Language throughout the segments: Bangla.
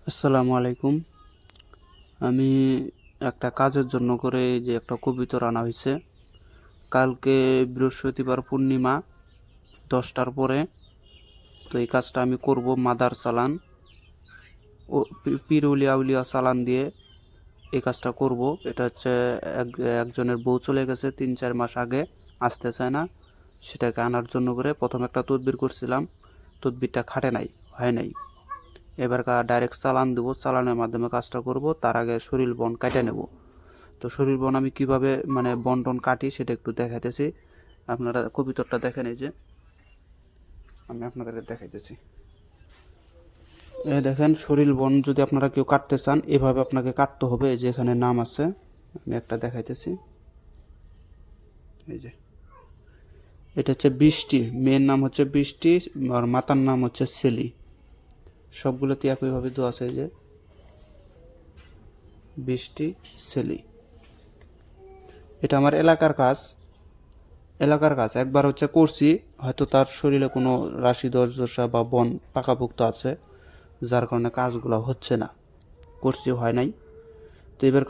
আসসালামু আলাইকুম। আমি একটা কাজের জন্য করে এই যে একটা কবিতর আনা হয়েছে। কালকে বৃহস্পতিবার পূর্ণিমা 10টার পরে। তো এই কাজটা আমি করব মাদার চালান ও পীর উলিয়া উলিয়া চালান দিয়ে এই কাজটা করব। এটা হচ্ছে একজনের বউ চলে গেছে 3-4 মাস আগে, আসতে চায় না। সেটাকে আনার জন্য করে প্রথম একটা তদবির করছিলাম, তদবিরটা খাটে নাই, হয় নাই। এবার ডাইরেক্ট চালান দেবো, চালানের মাধ্যমে কাজটা করব। তার আগে শরীর বন কাটে নেব। তো শরীর বন আমি কিভাবে মানে বন্টন কাটি সেটা একটু দেখাইতেছি। আপনারা কবিতরটা দেখেন, এই যে আমি আপনাদেরকে দেখাইতেছি। এই দেখেন, শরীর বন যদি আপনারা কেউ কাটতে চান এভাবে আপনাকে কাটতে হবে। এই যে এখানে নাম আছে, আমি একটা দেখাইতেছি। এই যে এটা হচ্ছে বৃষ্টি, মেয়ের নাম হচ্ছে বৃষ্টি, আর মাতার নাম হচ্ছে সেলি। সবগুলোতে একইভাবে দেওয়া আছে, এই যে বৃষ্টি, সেলি। এটা আমার এলাকার কাজ একবার হচ্ছে করছি। হয়তো তার শরীরে কোনো রাশি দোষ দশা বা বন পাকাপোক্ত আছে, যার কারণে কাজগুলো হচ্ছে না, করছি হয় নাই। তো এবার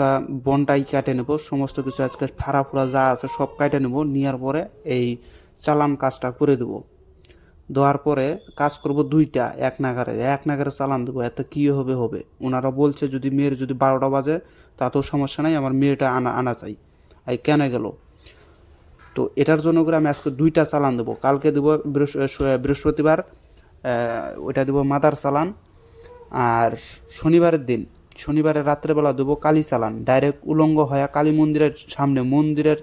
বনটাই কেটে নেব, সমস্ত কিছু আজকে ফাড়া ফোড়া যা আছে সব কেটে নেব, নেওয়ার পরে এই চালান কাজটা করে দেবো। দেওয়ার পরে কাজ করব দুইটা, এক নাগারে চালান দেবো। এতে কী হবে হবে, ওনারা বলছে যদি মেয়ের যদি 12টা বাজে তাতেও সমস্যা নাই, আমার মেয়েটা আনা আনা চাই। এই কেন গেল? তো এটার জন্য করে আমি আজকে দুইটা চালান দেবো। কালকে দেবো বৃহস্পতিবার, ওইটা দেবো মাদার চালান। আর শনিবারের দিন, শনিবারের রাত্রেবেলা দেবো কালী চালান। ডাইরেক্ট উলঙ্গ হয়ে কালী মন্দিরের সামনে, মন্দিরের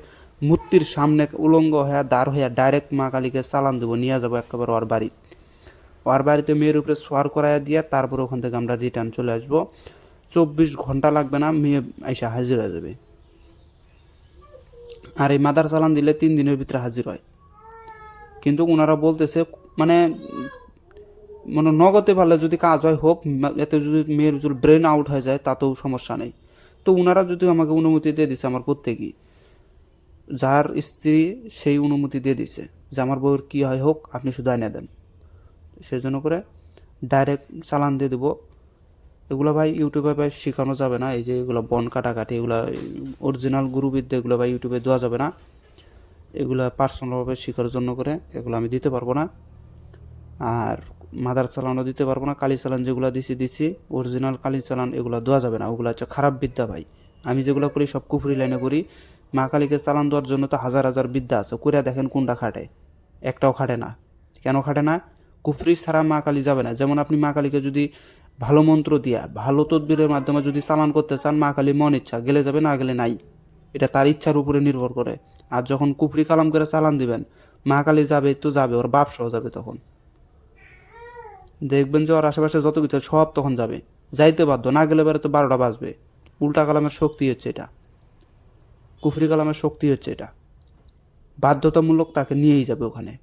মূর্তির সামনে উলঙ্গ হয়ে দাঁড় হয়ে ডাইরেক্ট মা কালীকে চালান দেবো, নিয়ে যাবো একেবারে ওর বাড়ি। ওর বাড়িতে মেয়ের উপরে সোয়ার করাইয়া দিয়ে তারপরে ওখান থেকে আমরা রিটার্ন চলে আসবো। 24 ঘন্টা লাগবে না, মেয়ে এসে হাজির হয়ে যাবে। আর এই মাদার চালান দিলে 3 দিনের ভিতরে হাজির হয়। কিন্তু ওনারা বলতেছে মানে মানে নগদে পারলে যদি কাজ হয় হোক, এতে যদি মেয়ের যদি ব্রেন আউট হয়ে যায় তাতেও সমস্যা নেই। তো ওনারা যদি আমাকে অনুমতি দিয়ে দিছে, আমার প্রত্যেকই যার স্ত্রী সেই অনুমতি দিয়ে দিছে যে আমার বউয়ের কী হয় হোক, আপনি শুধু আইনা দেন। সেই জন্য করে ডাইরেক্ট চালান দিয়ে দেবো। এগুলো ভাই ইউটিউবে ভাই শেখানো যাবে না। এই যে এগুলো বন কাটাকাটি, এগুলো অরিজিনাল গুরুবিদ্যা, এগুলো ভাই ইউটিউবে দেওয়া যাবে না। এগুলো পার্সোনালভাবে শেখার জন্য করে এগুলো আমি দিতে পারবো না। আর মাদার চালানও দিতে পারবো না। কালি চালান যেগুলো দিছি অরিজিনাল কালি চালান এগুলো দেওয়া যাবে না, ওগুলো হচ্ছে খারাপ বিদ্যা ভাই। আমি যেগুলো করি সব কুফরি লাইনে করি। মা কালীকে চালান দেওয়ার জন্য তো হাজার হাজার বিদ্যা আছে, করে দেখেন কোনটা খাটে? একটাও খাটে না। কেন খাটে না? কুফরি ছাড়া মা কালী যাবে না। যেমন আপনি মা কালীকে যদি ভালো মন্ত্র দিয়া ভালো তদবিরের মাধ্যমে যদি চালান করতে চান, মা কালী মন ইচ্ছা গেলে যাবে, না গেলে নাই। এটা তার ইচ্ছার উপরে নির্ভর করে। আর যখন কুফরি কালাম করে চালান দিবেন, মা কালী যাবে তো যাবে, ওর বাপ সহ যাবে। তখন দেখবেন যে ওর আশেপাশে যত কিছু সব তখন যাবে, যাইতে বাধ্য, না গেলে পরে তো 12টা বাজবে। উল্টা কালামের শক্তি হচ্ছে এটা, কুফরি কালামের শক্তি হচ্ছে এটা, বাধ্যতামূলক তাকে নিয়েই যাবে ওখানে।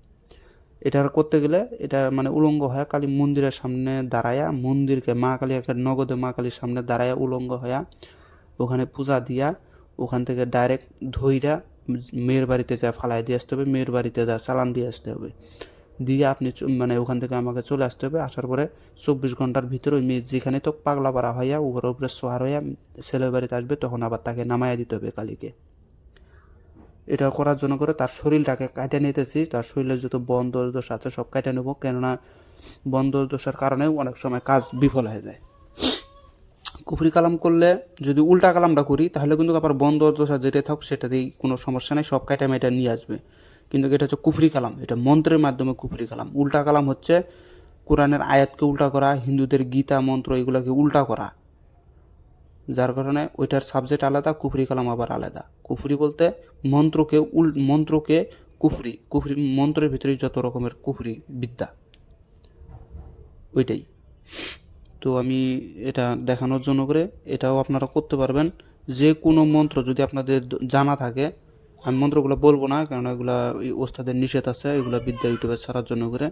এটা করতে গেলে এটা মানে উলঙ্গ হয়ে কালী মন্দিরের সামনে দাঁড়ায়া, মন্দিরকে মা কালী একটা নগদে মা কালীর সামনে দাঁড়ায়া উলঙ্গ হয়ে ওখানে পূজা দিয়া, ওখান থেকে ডাইরেক্ট ধইরা মেয়ের বাড়িতে যা ফালাই দিয়ে আসতে হবে, মেয়ের বাড়িতে যা চালান দিয়ে আসতে হবে। দিয়ে আপনি মানে ওখান থেকে আমাকে চলে আসতে হবে। আসার পরে 24 ঘন্টার ভিতরে ওই মেয়ে যেখানে তো পাগলা পাড়া হইয়া উপরে উপরে সোহার হইয়া ছেলের বাড়িতে আসবে, তখন আবার তাকে নামাইয়া দিতে হবে কালীকে। এটা করার জন্য করে তার শরীরটাকে কাটে নিতেছি, তার শরীরে যত বন্ধ দোষ আছে সব কাটে নেবো। কেননা বন্ধ দোষের কারণেও অনেক সময় কাজ বিফল হয়ে যায়। কুফরি কালাম করলে যদি উল্টা কালামটা করি তাহলে কিন্তু আবার বন্ধ দোষা যেটা থাক সেটাতেই কোনো সমস্যা নেই, সব কাটা মেটা নিয়ে আসবে। কিন্তু এটা হচ্ছে কুফরি কালাম, এটা মন্ত্রের মাধ্যমে কুফরি কালাম। উল্টা কালাম হচ্ছে কোরআনের আয়াতকে উল্টা করা, হিন্দুদের গীতা মন্ত্র এগুলোকে উল্টা করা, যার কারণে ওইটার সাবজেক্ট আলাদা, কুফরি কালাম আবার আলাদা। কুফরি বলতে মন্ত্রকে কুফরি, কুফরি মন্ত্রের ভিতরে যত রকমের কুফরি বিদ্যা, ওইটাই। তো আমি এটা দেখানোর জন্য করে এটাও আপনারা করতে পারবেন। যে কোনো মন্ত্র যদি আপনাদের জানা থাকে, আমি মন্ত্রগুলো বলবো না কারণ এগুলা ওস্তাদের নিষেধ আছে, এগুলো বিদ্যা ইউটিউবে ছাড়ার জন্য করে।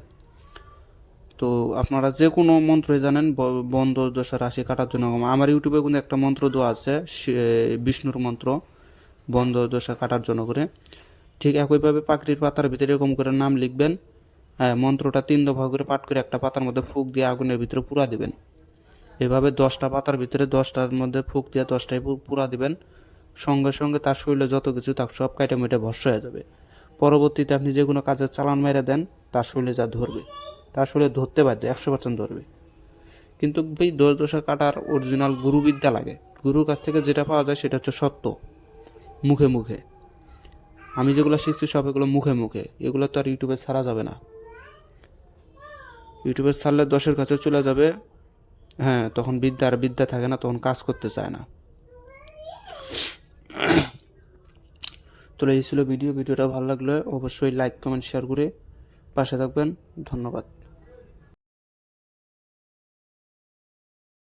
তো আপনারা যে কোনো মন্ত্রই জানেন বন্ধ দশা রাশি কাটার জন্য, আমার ইউটিউবে কিন্তু একটা মন্ত্র দেওয়া আছে, বিষ্ণুর মন্ত্র বন্ধ দশা কাটার জন্য করে। ঠিক একইভাবে পাখির পাতার ভিতরে এরকম করে নাম লিখবেন। মন্ত্রটা 3 দফা করে পাঠ করে একটা পাতার মধ্যে ফুঁক দিয়ে আগুনের ভিতরে পুরা দিবেন। এভাবে 10টা পাতার ভিতরে 10টার মধ্যে ফুক দিয়ে 10টাই পুরা দিবেন, সঙ্গে সঙ্গে তার শরীরে যত কিছু তার সব কাইটে মেটে ভস্য হয়ে যাবে। পরবর্তীতে আপনি যে কোনো কাজের চালান মেরে দেন, তার শরীরে যা ধরবে, তার শরীরে ধরতে বাধ্য, 100% ধরবে। কিন্তু এই দোষ দশা কাটার অরিজিনাল গুরুবিদ্যা লাগে। গুরুর কাছ থেকে যেটা পাওয়া যায় সেটা হচ্ছে সত্য, মুখে মুখে। আমি যেগুলো শিখছি সব এগুলো মুখে মুখে, এগুলো তো আর ইউটিউবে ছাড়া যাবে না। ইউটিউবে ছাড়লে 10-এর কাছে চলে যাবে, হ্যাঁ, তখন বিদ্যা আর বিদ্যা থাকে না, তখন কাজ করতে চায় না। তো এই ছিল ভিডিওটা ভালো লাগলে অবশ্যই লাইক কমেন্ট শেয়ার করে পাশে থাকবেন। ধন্যবাদ।